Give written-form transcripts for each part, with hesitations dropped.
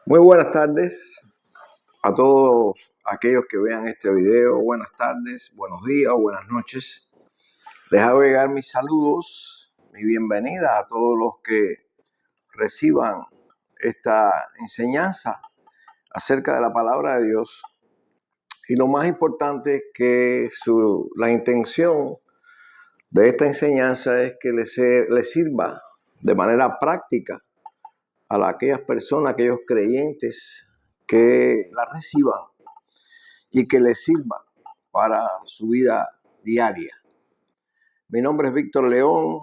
Muy buenas tardes a todos aquellos que vean este video. Buenas tardes, buenos días o buenas noches. Les hago llegar mis saludos, mi bienvenida a todos los que reciban esta enseñanza acerca de la palabra de Dios. Y lo más importante es que la intención de esta enseñanza es que les sirva de manera práctica a aquellas personas, aquellos creyentes que la reciban y que les sirva para su vida diaria. Mi nombre es Víctor León,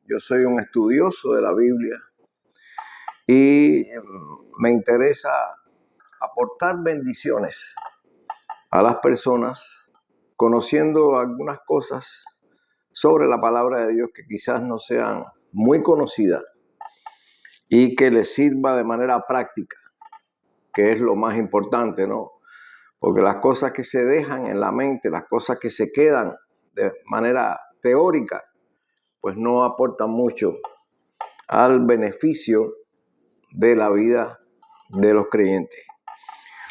yo soy un estudioso de la Biblia y me interesa aportar bendiciones a las personas conociendo algunas cosas sobre la palabra de Dios que quizás no sean muy conocidas y que les sirva de manera práctica, que es lo más importante, ¿no? Porque las cosas que se dejan en la mente, las cosas que se quedan de manera teórica, pues no aportan mucho al beneficio de la vida de los creyentes.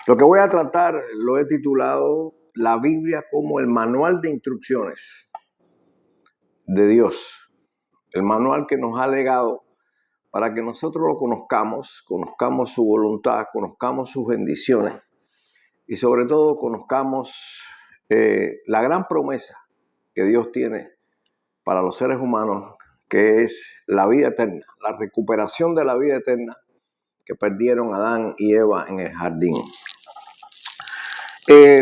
Lo que voy a tratar lo he titulado La Biblia como el manual de instrucciones de Dios, el manual que nos ha legado para que nosotros lo conozcamos su voluntad, conozcamos sus bendiciones y sobre todo conozcamos la gran promesa que Dios tiene para los seres humanos, que es la vida eterna, la recuperación de la vida eterna que perdieron Adán y Eva en el jardín.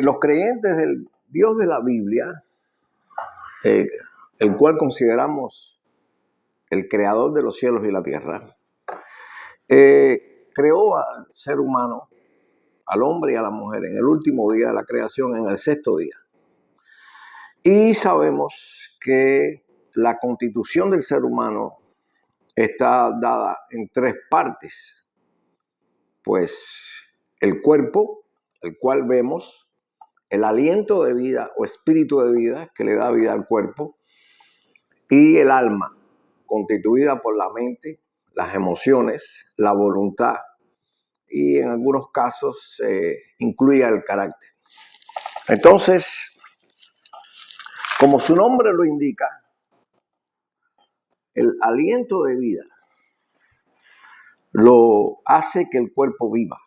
Los creyentes del Dios de la Biblia, el cual consideramos el creador de los cielos y la tierra, creó al ser humano, al hombre y a la mujer, en el último día de la creación, en el sexto día. Y sabemos que la constitución del ser humano está dada en tres partes. Pues el cuerpo, el cual vemos, el aliento de vida o espíritu de vida que le da vida al cuerpo, y el alma, constituida por la mente, las emociones, la voluntad y en algunos casos incluye el carácter. Entonces, como su nombre lo indica, el aliento de vida lo hace que el cuerpo viva.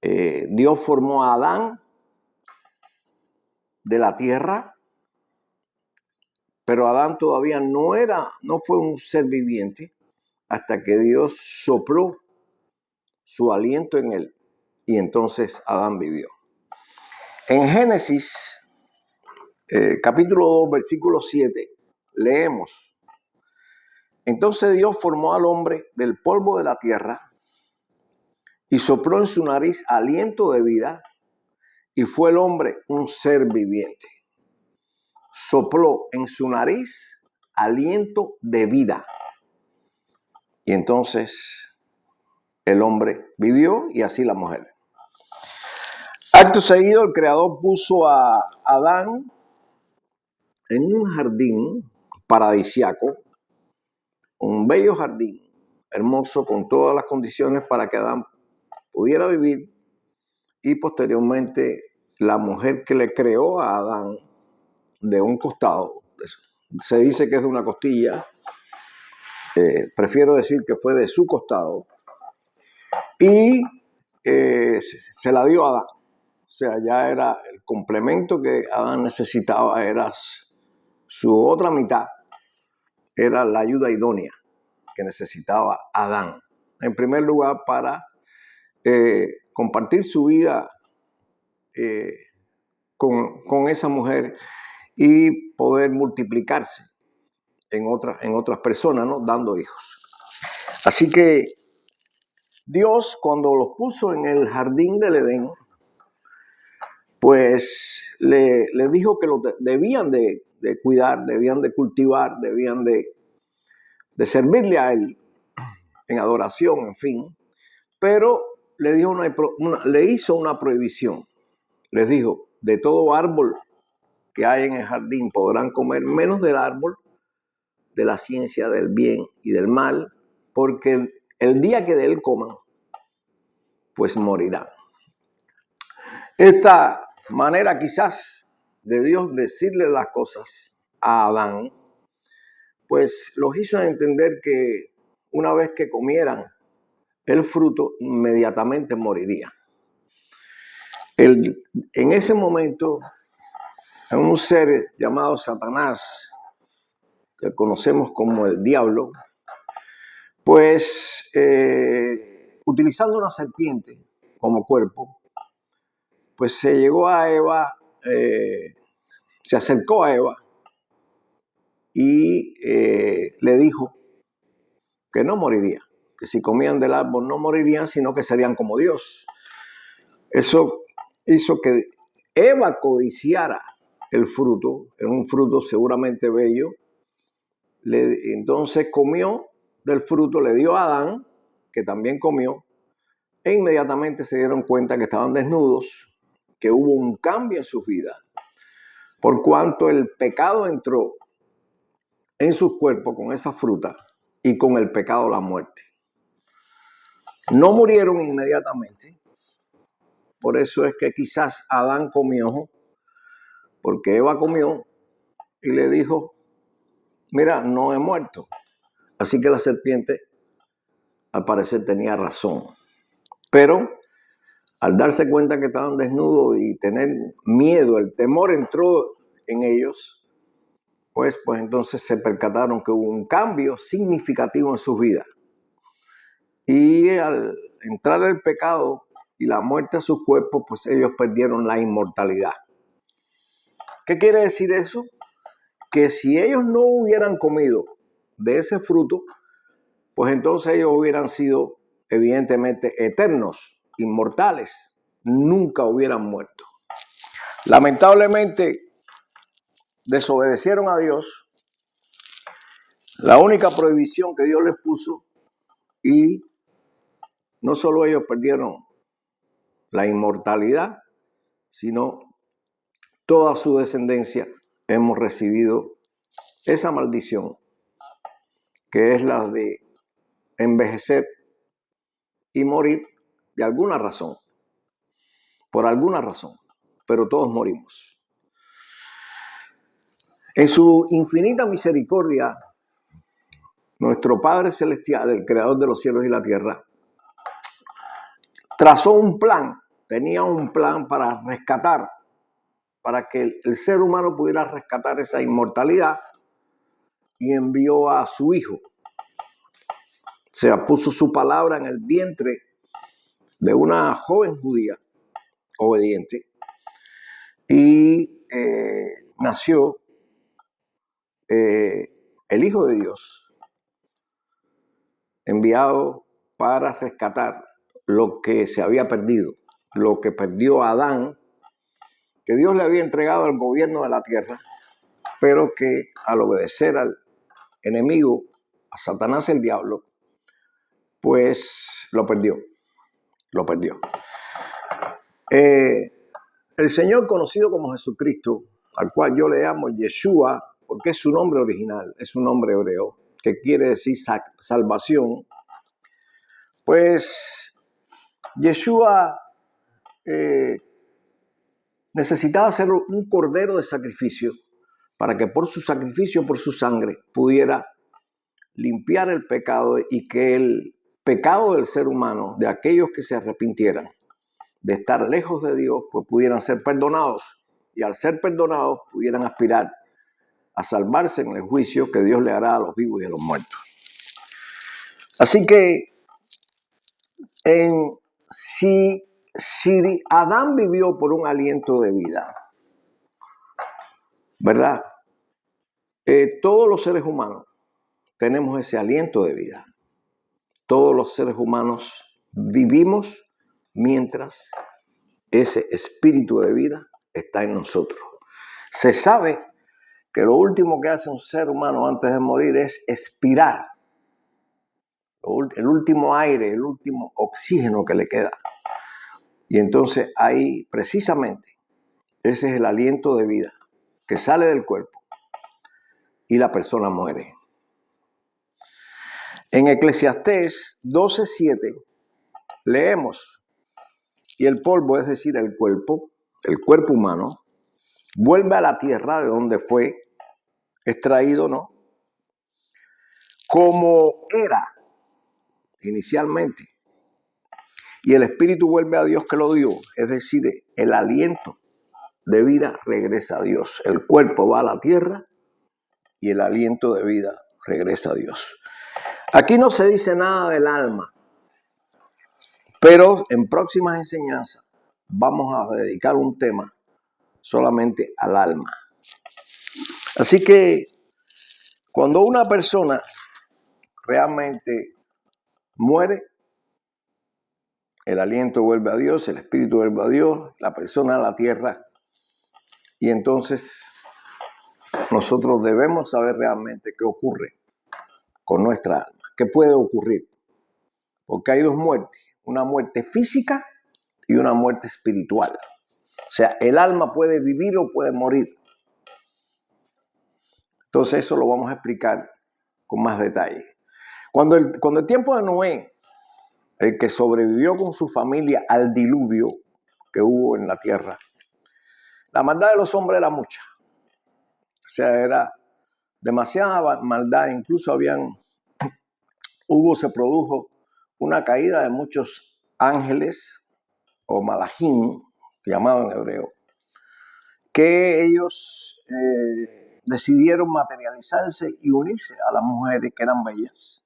Dios formó a Adán de la tierra, pero Adán todavía no fue un ser viviente hasta que Dios sopló su aliento en él y entonces Adán vivió. En Génesis capítulo 2, versículo 7, leemos: Entonces Dios formó al hombre del polvo de la tierra y sopló en su nariz aliento de vida, y fue el hombre un ser viviente. Sopló en su nariz aliento de vida. Y entonces el hombre vivió y así la mujer. Acto seguido, el Creador puso a Adán en un jardín paradisiaco, un bello jardín, hermoso, con todas las condiciones para que Adán pudiera vivir, y posteriormente la mujer que le creó a Adán de un costado, se dice que es de una costilla, prefiero decir que fue de su costado, y se la dio a Adán. O sea, ya era el complemento que Adán necesitaba, era su otra mitad, era la ayuda idónea que necesitaba Adán. En primer lugar, para compartir su vida con esa mujer y poder multiplicarse en otras personas, ¿no? Dando hijos. Así que Dios, cuando los puso en el jardín del Edén, pues le dijo que lo debían de cuidar, debían de cultivar, debían de servirle a él en adoración, en fin. Pero le hizo una prohibición. Les dijo: de todo árbol que hay en el jardín podrán comer, menos del árbol de la ciencia del bien y del mal, porque el día que de él coman, pues morirán. Esta manera quizás de Dios decirle las cosas a Adán, pues los hizo entender que una vez que comieran el fruto, inmediatamente moriría. En ese momento, un ser llamado Satanás, que conocemos como el diablo, pues utilizando una serpiente como cuerpo, pues se llegó a Eva, se acercó a Eva y le dijo que no moriría, que si comían del árbol no morirían, sino que serían como Dios. Eso hizo que Eva codiciara el fruto, era un fruto seguramente bello. Entonces comió del fruto, le dio a Adán, que también comió, e inmediatamente se dieron cuenta que estaban desnudos, que hubo un cambio en sus vidas, por cuanto el pecado entró en sus cuerpos con esa fruta y con el pecado la muerte. No murieron inmediatamente, por eso es que quizás Adán comió, porque Eva comió y le dijo, mira, no he muerto. Así que la serpiente al parecer tenía razón, pero al darse cuenta que estaban desnudos y tener miedo, el temor entró en ellos, pues entonces se percataron que hubo un cambio significativo en sus vidas. Y al entrar el pecado y la muerte a sus cuerpos, pues ellos perdieron la inmortalidad. ¿Qué quiere decir eso? Que si ellos no hubieran comido de ese fruto, pues entonces ellos hubieran sido evidentemente eternos, inmortales, nunca hubieran muerto. Lamentablemente desobedecieron a Dios, la única prohibición que Dios les puso, y no solo ellos perdieron la inmortalidad, sino toda su descendencia hemos recibido esa maldición, que es la de envejecer y morir de alguna razón, por alguna razón, pero todos morimos. En su infinita misericordia, nuestro Padre Celestial, el Creador de los cielos y la tierra, trazó un plan, tenía un plan para rescatar, para que el ser humano pudiera rescatar esa inmortalidad, y envió a su Hijo. O sea, puso su palabra en el vientre de una joven judía obediente y nació el Hijo de Dios, enviado para rescatar lo que se había perdido, lo que perdió Adán, que Dios le había entregado al gobierno de la tierra, pero que al obedecer al enemigo, a Satanás el diablo, pues lo perdió. El Señor conocido como Jesucristo, al cual yo le llamo Yeshua, porque es su nombre original, es un nombre hebreo, que quiere decir salvación, pues Yeshua necesitaba ser un cordero de sacrificio para que por su sacrificio, por su sangre, pudiera limpiar el pecado y que el pecado del ser humano, de aquellos que se arrepintieran de estar lejos de Dios, pues pudieran ser perdonados, y al ser perdonados pudieran aspirar a salvarse en el juicio que Dios le hará a los vivos y a los muertos. Así que si Adán vivió por un aliento de vida, ¿verdad? Todos los seres humanos tenemos ese aliento de vida. Todos los seres humanos vivimos mientras ese espíritu de vida está en nosotros. Se sabe que lo último que hace un ser humano antes de morir es expirar. El último aire, el último oxígeno que le queda. Y entonces ahí precisamente ese es el aliento de vida que sale del cuerpo y la persona muere. En Eclesiastés 12:7 leemos: y el polvo, es decir, el cuerpo humano, vuelve a la tierra de donde fue extraído, ¿no? Como era inicialmente. Y el espíritu vuelve a Dios que lo dio, es decir, el aliento de vida regresa a Dios. El cuerpo va a la tierra y el aliento de vida regresa a Dios. Aquí no se dice nada del alma, pero en próximas enseñanzas vamos a dedicar un tema solamente al alma. Así que cuando una persona realmente muere, el aliento vuelve a Dios, el espíritu vuelve a Dios, la persona a la tierra, y entonces nosotros debemos saber realmente qué ocurre con nuestra alma, qué puede ocurrir, porque hay dos muertes, una muerte física y una muerte espiritual. O sea, el alma puede vivir o puede morir. Entonces eso lo vamos a explicar con más detalle. Cuando el tiempo de Noé, el que sobrevivió con su familia al diluvio que hubo en la tierra, la maldad de los hombres era mucha. O sea, era demasiada maldad. Incluso se produjo una caída de muchos ángeles o malajim, llamado en hebreo, que ellos decidieron materializarse y unirse a las mujeres que eran bellas.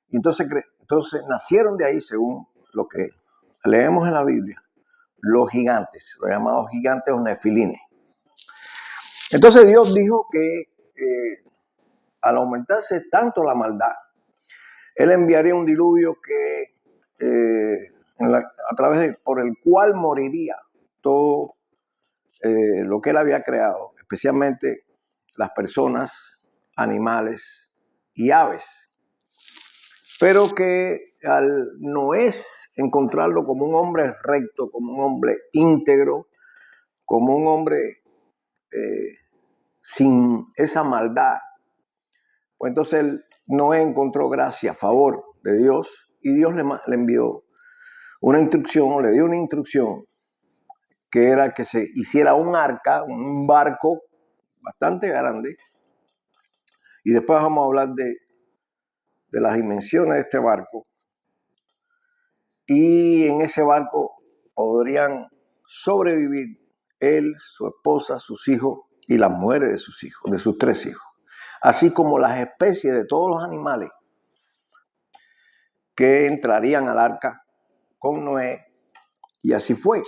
Y entonces nacieron de ahí, según lo que leemos en la Biblia, los gigantes, los llamados gigantes o nefilines. Entonces Dios dijo que al aumentarse tanto la maldad, Él enviaría un diluvio por el cual moriría todo lo que Él había creado, especialmente las personas, animales y aves. Pero que al no es encontrarlo como un hombre recto, como un hombre íntegro, como un hombre sin esa maldad, pues entonces él no encontró gracia, favor de Dios, y Dios le envió una instrucción, o le dio una instrucción, que era que se hiciera un arca, un barco bastante grande, y después vamos a hablar de las dimensiones de este barco, y en ese barco podrían sobrevivir él, su esposa, sus hijos y las mujeres de sus hijos, de sus 3 hijos, así como las especies de todos los animales que entrarían al arca con Noé, y así fue.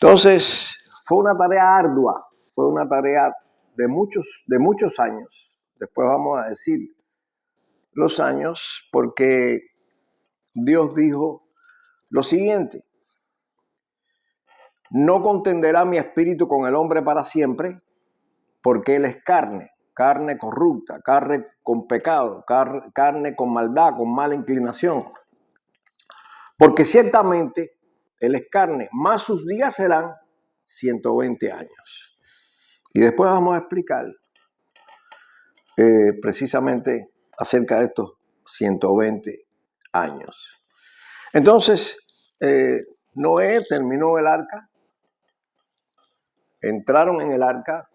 Entonces, fue una tarea ardua, fue una tarea de muchos años. Después vamos a decir los años, porque Dios dijo lo siguiente: no contenderá mi espíritu con el hombre para siempre, porque él es carne, carne corrupta, carne con pecado, carne con maldad, con mala inclinación. Porque ciertamente él es carne, más sus días serán 120 años. Y después vamos a explicar precisamente acerca de estos 120 años. Entonces, Noé terminó el arca, entraron en el arca.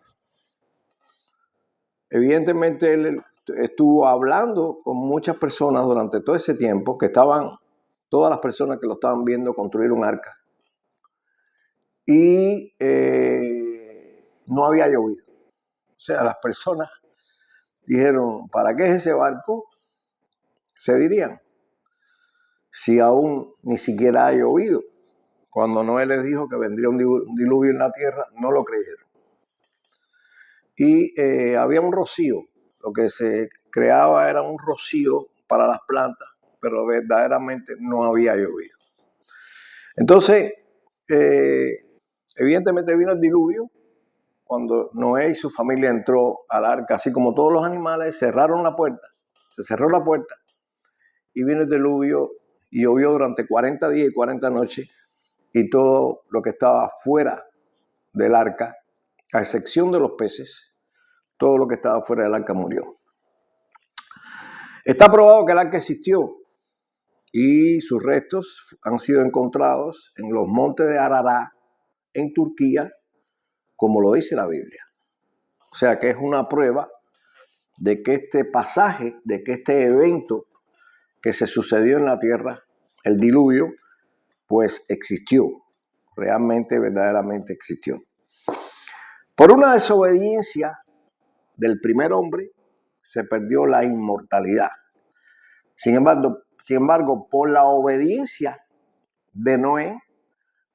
Evidentemente él estuvo hablando con muchas personas durante todo ese tiempo, que estaban, todas las personas que lo estaban viendo construir un arca. Y no había llovido. O sea, las personas dijeron, ¿para qué es ese barco? Se dirían, si aún ni siquiera ha llovido. Cuando Noé les dijo que vendría un diluvio en la tierra, no lo creyeron. Y había un rocío, lo que se creaba era un rocío para las plantas, pero verdaderamente no había llovido. Entonces, evidentemente vino el diluvio. Cuando Noé y su familia entró al arca, así como todos los animales, cerraron la puerta, se cerró la puerta, y vino el diluvio y llovió durante 40 días y 40 noches, y todo lo que estaba fuera del arca, a excepción de los peces, todo lo que estaba fuera del arca murió. Está probado que el arca existió, y sus restos han sido encontrados en los montes de Ararat, en Turquía, como lo dice la Biblia. O sea que es una prueba de que este pasaje, de que este evento que se sucedió en la tierra, el diluvio, pues existió, realmente, verdaderamente existió. Por una desobediencia del primer hombre, se perdió la inmortalidad. Sin embargo, por la obediencia de Noé,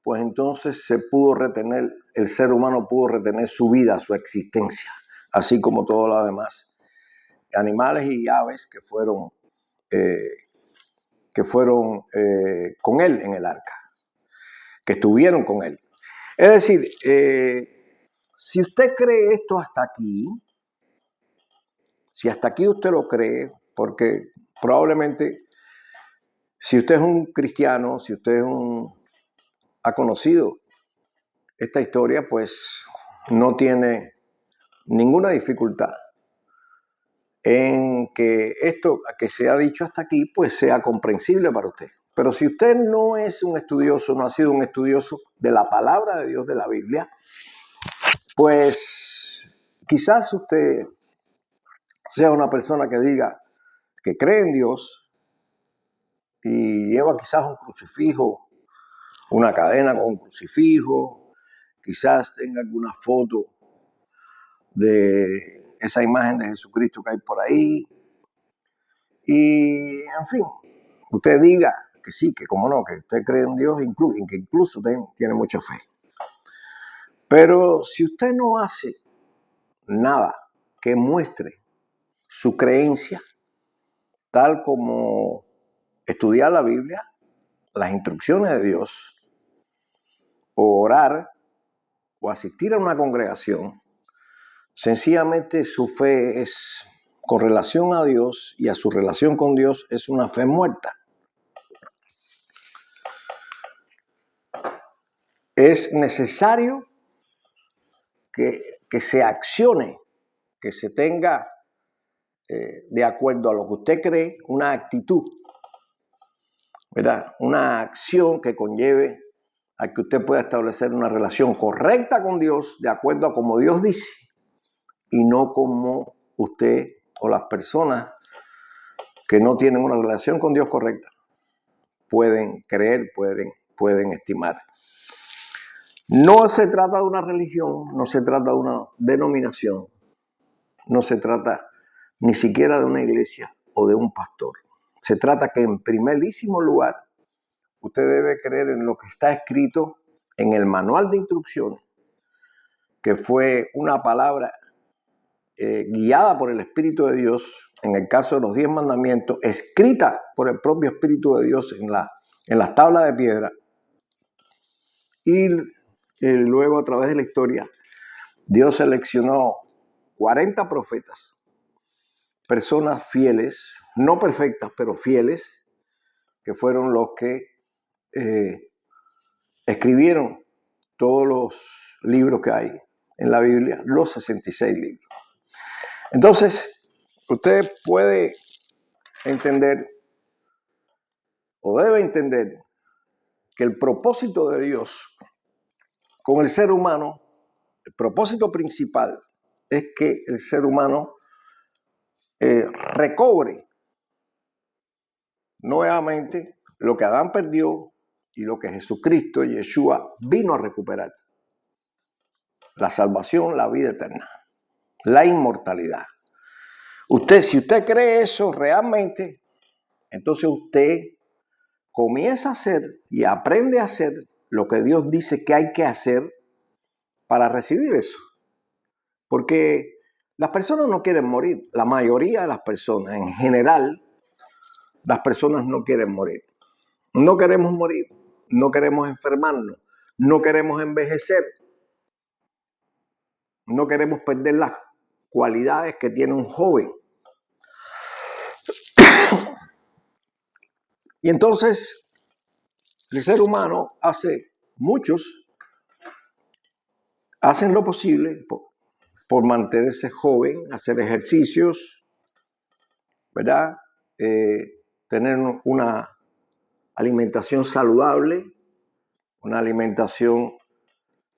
pues entonces se pudo retener, el ser humano pudo retener su vida, su existencia, así como todo lo demás. Animales y aves que fueron con él en el arca, que estuvieron con él. Es decir, si usted cree esto hasta aquí, si hasta aquí usted lo cree, porque probablemente si usted es un cristiano, si usted ha conocido esta historia, pues no tiene ninguna dificultad en que esto que se ha dicho hasta aquí, pues sea comprensible para usted. Pero si usted no es un estudioso, no ha sido un estudioso de la palabra de Dios, de la Biblia, pues quizás usted sea una persona que diga que cree en Dios y lleva quizás un crucifijo, una cadena con un crucifijo, quizás tenga alguna foto de esa imagen de Jesucristo que hay por ahí. Y, en fin, usted diga que sí, que como no, que usted cree en Dios, que incluso tiene mucha fe. Pero si usted no hace nada que muestre su creencia, tal como estudiar la Biblia, las instrucciones de Dios, o orar, o asistir a una congregación, sencillamente su fe es, con relación a Dios y a su relación con Dios, es una fe muerta. Es necesario que se accione, que se tenga, de acuerdo a lo que usted cree, una actitud, ¿verdad? Una acción que conlleve a que usted pueda establecer una relación correcta con Dios, de acuerdo a como Dios dice, y no como usted o las personas que no tienen una relación con Dios correcta pueden creer, pueden estimar. No se trata de una religión, no se trata de una denominación, no se trata ni siquiera de una iglesia o de un pastor. Se trata que en primerísimo lugar usted debe creer en lo que está escrito en el manual de instrucciones, que fue una palabra guiada por el Espíritu de Dios, en el caso de los 10 mandamientos, escrita por el propio Espíritu de Dios en las tablas de piedra. Y luego, a través de la historia, Dios seleccionó 40 profetas, personas fieles, no perfectas, pero fieles, que fueron los que escribieron todos los libros que hay en la Biblia, los 66 libros. Entonces, usted puede entender o debe entender que el propósito de Dios con el ser humano, el propósito principal es que el ser humano recobre nuevamente lo que Adán perdió y lo que Jesucristo, Yeshua, vino a recuperar. La salvación, la vida eterna, la inmortalidad. Si usted cree eso realmente, entonces usted comienza a hacer y aprende a hacer lo que Dios dice que hay que hacer para recibir eso. Porque las personas no quieren morir. La mayoría de las personas, en general, las personas no quieren morir. No queremos morir, no queremos enfermarnos, no queremos envejecer, no queremos perder las cualidades que tiene un joven. Y entonces el ser humano muchos hacen lo posible por mantenerse joven, hacer ejercicios, ¿verdad? Tener una alimentación saludable, una alimentación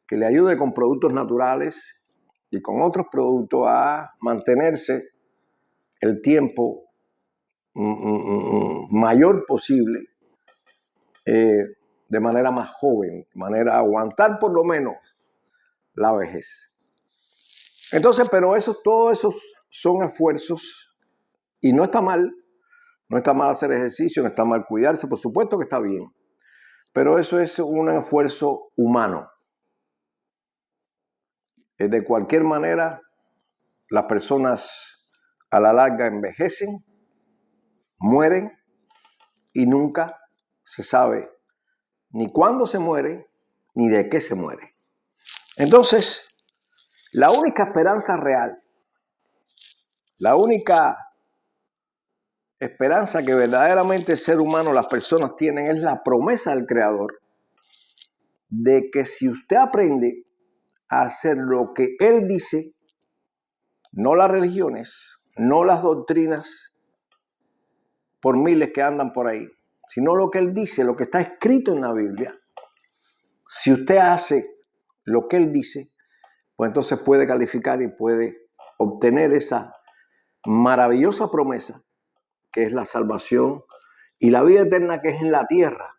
que le ayude con productos naturales y con otros productos a mantenerse el tiempo mayor posible, de manera más joven, de manera a aguantar por lo menos la vejez. Entonces, pero todos esos son esfuerzos y no está mal. No está mal hacer ejercicio, no está mal cuidarse, por supuesto que está bien. Pero eso es un esfuerzo humano. De cualquier manera, las personas a la larga envejecen, mueren y nunca se sabe ni cuándo se muere ni de qué se muere. Entonces, la única esperanza real, la única esperanza que verdaderamente el ser humano, las personas tienen, es la promesa del Creador de que si usted aprende a hacer lo que Él dice, no las religiones, no las doctrinas por miles que andan por ahí, sino lo que Él dice, lo que está escrito en la Biblia. Si usted hace lo que Él dice, pues entonces puede calificar y puede obtener esa maravillosa promesa que es la salvación y la vida eterna que es en la tierra.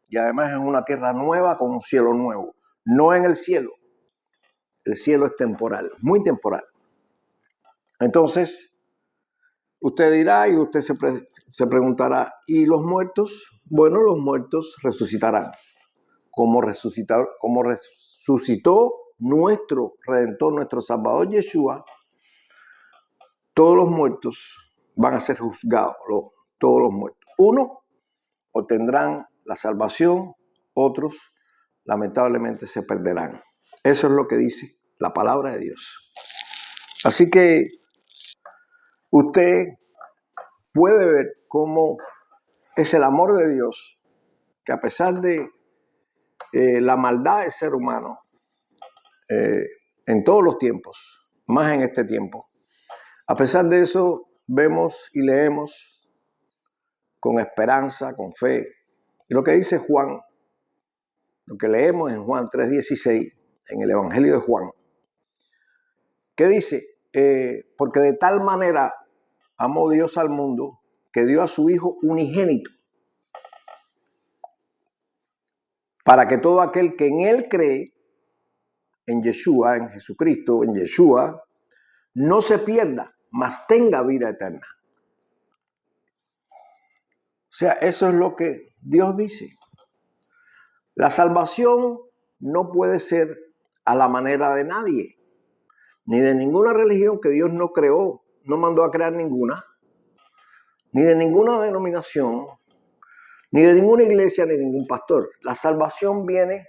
Y además en una tierra nueva con un cielo nuevo, no en el cielo. El cielo es temporal, muy temporal. Entonces, usted dirá y usted se preguntará, ¿y los muertos? Bueno, los muertos resucitarán. Como resucitó nuestro Redentor, nuestro Salvador Yeshua, todos los muertos van a ser juzgados, todos los muertos. Unos obtendrán la salvación, otros lamentablemente se perderán. Eso es lo que dice la palabra de Dios. Así que usted puede ver cómo es el amor de Dios, que a pesar de la maldad del ser humano, en todos los tiempos, más en este tiempo, a pesar de eso vemos y leemos con esperanza, con fe. Y lo que dice Juan, lo que leemos en Juan 3:16, en el Evangelio de Juan, ¿qué dice? Porque de tal manera amó Dios al mundo que dio a su Hijo unigénito, para que todo aquel que en Él cree, en Yeshua, en Jesucristo, en Yeshua, no se pierda, mas tenga vida eterna. O sea, eso es lo que Dios dice. La salvación no puede ser a la manera de nadie, ni de ninguna religión que Dios no creó, no mandó a crear ninguna, ni de ninguna denominación, ni de ninguna iglesia, ni de ningún pastor. La salvación viene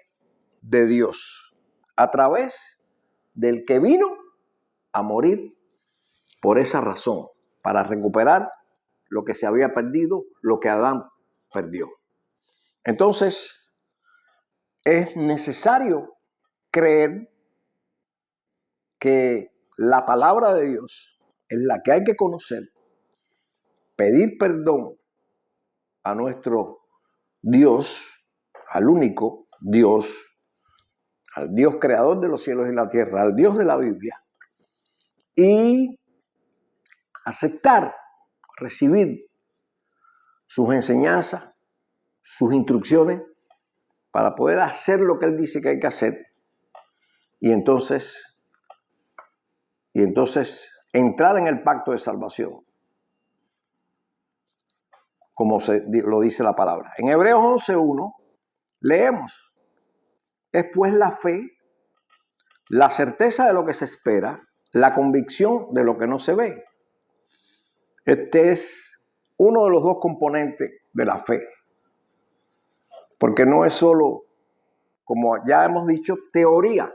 de Dios, a través del que vino a morir por esa razón, para recuperar lo que se había perdido, lo que Adán perdió. Entonces, es necesario creer que la palabra de Dios es la que hay que conocer, pedir perdón a nuestro Dios, al único Dios, al Dios creador de los cielos y la tierra, al Dios de la Biblia, y aceptar, recibir sus enseñanzas, sus instrucciones, para poder hacer lo que Él dice que hay que hacer, y entonces entrar en el pacto de salvación, como lo dice la palabra. En Hebreos 11:1 leemos, es pues la fe, la certeza de lo que se espera, la convicción de lo que no se ve. Este es uno de los dos componentes de la fe, porque no es solo, como ya hemos dicho, teoría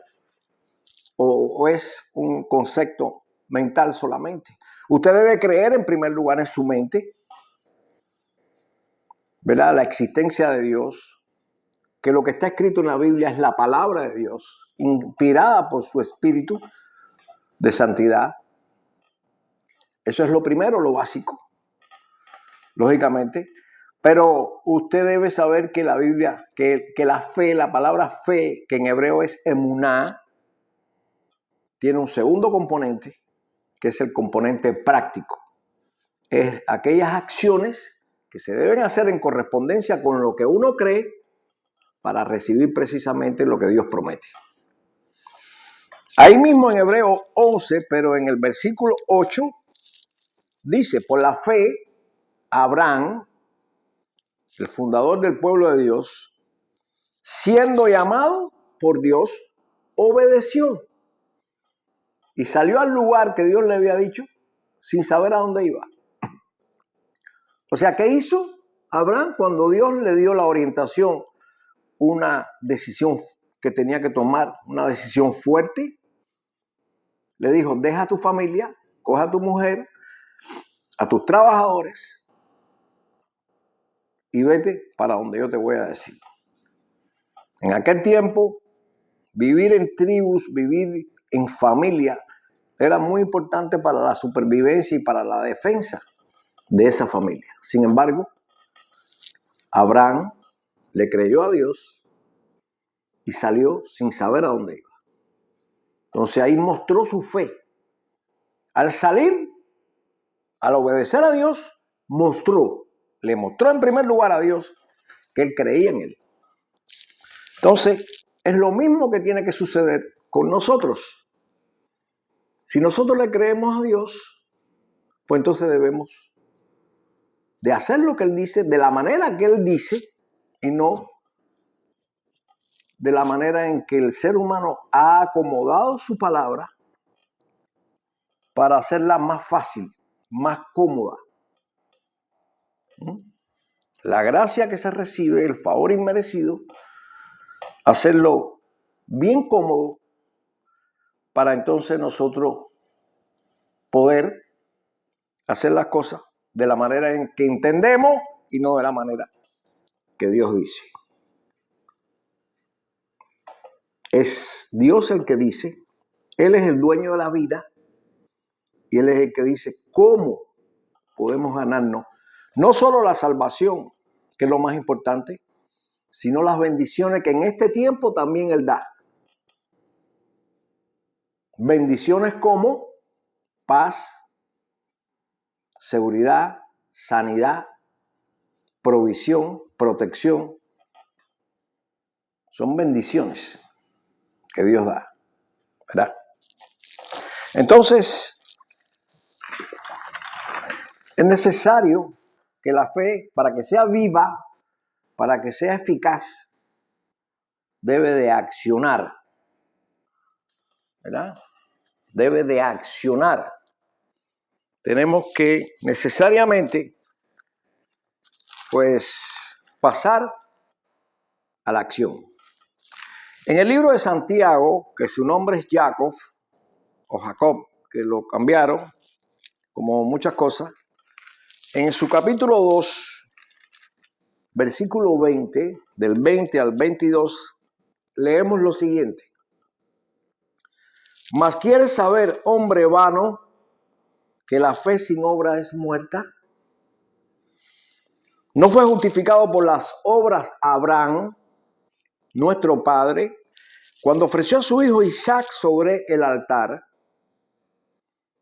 o es un concepto mental solamente. Usted debe creer en primer lugar en su mente, ¿verdad?, la existencia de Dios, que lo que está escrito en la Biblia es la palabra de Dios, inspirada por su espíritu de santidad. Eso es lo primero, lo básico. Lógicamente, Pero usted debe saber que la Biblia, que la fe, la palabra fe, que en hebreo es emuná, tiene un segundo componente, que es el componente práctico. Es aquellas acciones que se deben hacer en correspondencia con lo que uno cree para recibir precisamente lo que Dios promete. Ahí mismo en Hebreo 11, pero en el versículo 8, dice, por la fe, Abraham, el fundador del pueblo de Dios, siendo llamado por Dios, obedeció y salió al lugar que Dios le había dicho sin saber a dónde iba. O sea, ¿qué hizo Abraham cuando Dios le dio la orientación? Una decisión que tenía que tomar, una decisión fuerte. Le dijo, deja a tu familia, coja a tu mujer, a tus trabajadores y vete para donde yo te voy a decir. En aquel tiempo, vivir en tribus, vivir en familia, era muy importante para la supervivencia y para la defensa de esa familia. Sin embargo, Abraham le creyó a Dios y salió sin saber a dónde iba. Entonces ahí mostró su fe. Al salir, al obedecer a Dios, le mostró en primer lugar a Dios que él creía en él. Entonces, es lo mismo que tiene que suceder con nosotros. Si nosotros le creemos a Dios, pues entonces debemos de hacer lo que Él dice, de la manera que Él dice, y no de la manera en que el ser humano ha acomodado su palabra para hacerla más fácil, más cómoda. La gracia que se recibe, el favor inmerecido, hacerlo bien cómodo para entonces nosotros poder hacer las cosas de la manera en que entendemos y no de la manera que Dios dice. Es Dios el que dice, Él es el dueño de la vida y Él es el que dice cómo podemos ganarnos no solo la salvación, que es lo más importante, sino las bendiciones que en este tiempo también Él da. Bendiciones como paz, seguridad, sanidad, provisión, protección. Son bendiciones que Dios da, ¿verdad? Entonces, es necesario que la fe, para que sea viva, para que sea eficaz, debe de accionar, ¿verdad? Debe de accionar. Tenemos que necesariamente, pues, pasar a la acción. En el libro de Santiago, que su nombre es Jacob, o Jacob, que lo cambiaron, como muchas cosas, en su capítulo 2, versículo 20, del 20 al 22, leemos lo siguiente. ¿Mas quieres saber, hombre vano, que la fe sin obra es muerta? ¿No fue justificado por las obras Abraham, nuestro padre, cuando ofreció a su hijo Isaac sobre el altar?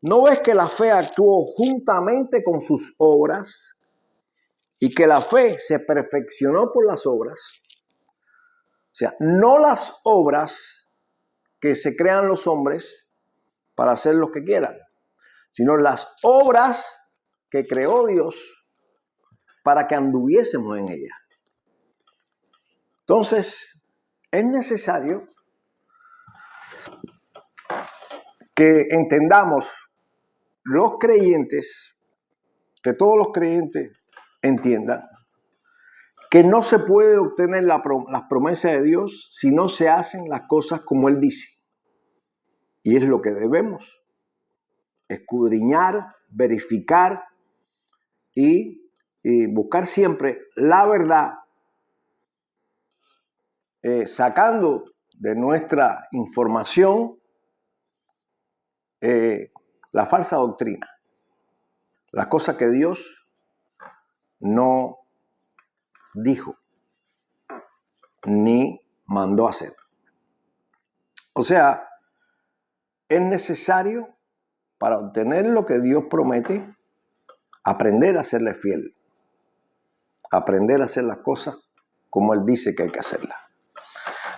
¿No ves que la fe actuó juntamente con sus obras y que la fe se perfeccionó por las obras? O sea, no las obras que se crean los hombres para hacer lo que quieran, sino las obras que creó Dios para que anduviésemos en ella. Entonces, es necesario que entendamos los creyentes, que todos los creyentes entiendan que no se puede obtener las promesas de Dios si no se hacen las cosas como Él dice. Y es lo que debemos escudriñar, verificar y buscar siempre la verdad, sacando de nuestra información la falsa doctrina, las cosas que Dios no dijo, ni mandó hacer. O sea, es necesario para obtener lo que Dios promete, aprender a serle fiel, aprender a hacer las cosas como Él dice que hay que hacerlas.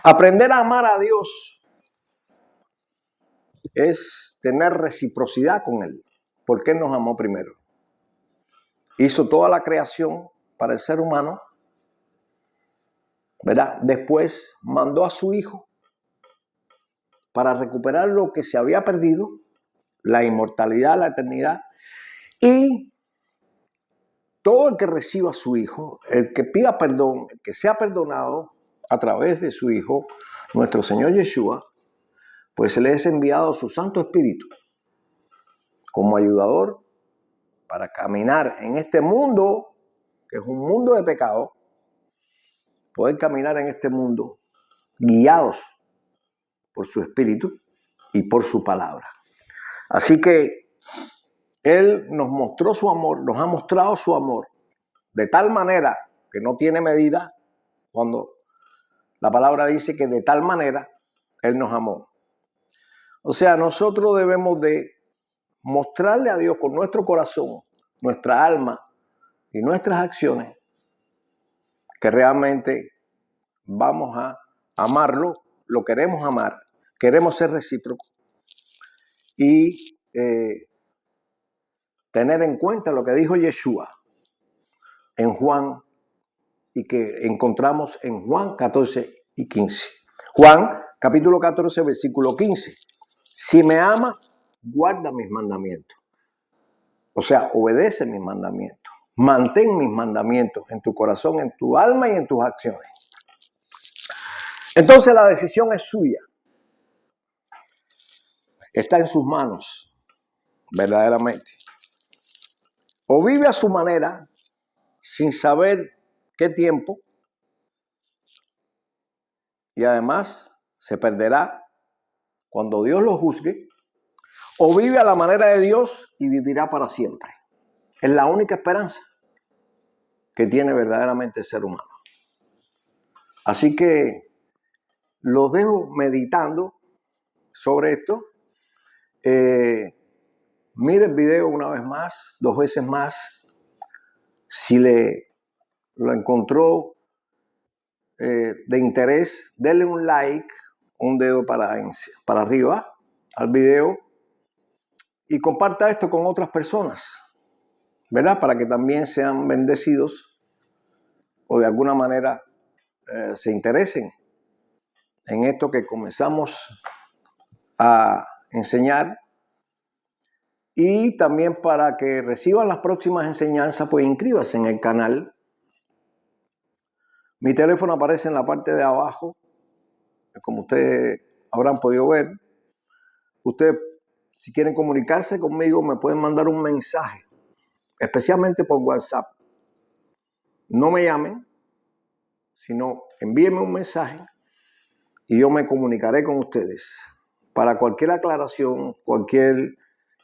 Aprender a amar a Dios es tener reciprocidad con Él, porque Él nos amó primero. Hizo toda la creación para el ser humano, ¿verdad? Después mandó a su Hijo para recuperar lo que se había perdido, la inmortalidad, la eternidad, y todo el que reciba a su Hijo, el que pida perdón, el que sea perdonado a través de su Hijo, nuestro Señor Yeshua, pues se le es enviado su Santo Espíritu como ayudador para caminar en este mundo, que es un mundo de pecado, poder caminar en este mundo guiados por su Espíritu y por su palabra. Así que Él nos mostró su amor, nos ha mostrado su amor de tal manera que no tiene medida, cuando la palabra dice que de tal manera Él nos amó. O sea, nosotros debemos de mostrarle a Dios con nuestro corazón, nuestra alma y nuestras acciones que realmente vamos a amarlo, lo queremos amar, queremos ser recíprocos y tener en cuenta lo que dijo Yeshua en Juan y que encontramos en Juan 14 y 15. Juan capítulo 14 versículo 15. Si me ama, guarda mis mandamientos. O sea, obedece mis mandamientos. Mantén mis mandamientos en tu corazón, en tu alma y en tus acciones. Entonces la decisión es suya. Está en sus manos, verdaderamente. O vive a su manera, sin saber qué tiempo, y además se perderá cuando Dios lo juzgue, o vive a la manera de Dios y vivirá para siempre. Es la única esperanza que tiene verdaderamente el ser humano. Así que los dejo meditando sobre esto. Mire el video una vez más, 2 veces más. Si lo encontró de interés, denle un like, un dedo para arriba al video y comparta esto con otras personas, ¿verdad? Para que también sean bendecidos o de alguna manera se interesen en esto que comenzamos a enseñar, y también para que reciban las próximas enseñanzas, pues inscríbase en el canal. Mi teléfono aparece en la parte de abajo, como ustedes habrán podido ver. Ustedes, si quieren comunicarse conmigo, me pueden mandar un mensaje, especialmente por WhatsApp. No me llamen, sino envíenme un mensaje y yo me comunicaré con ustedes para cualquier aclaración,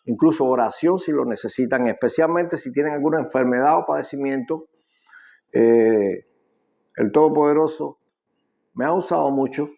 incluso oración si lo necesitan, especialmente si tienen alguna enfermedad o padecimiento. El Todopoderoso me ha usado mucho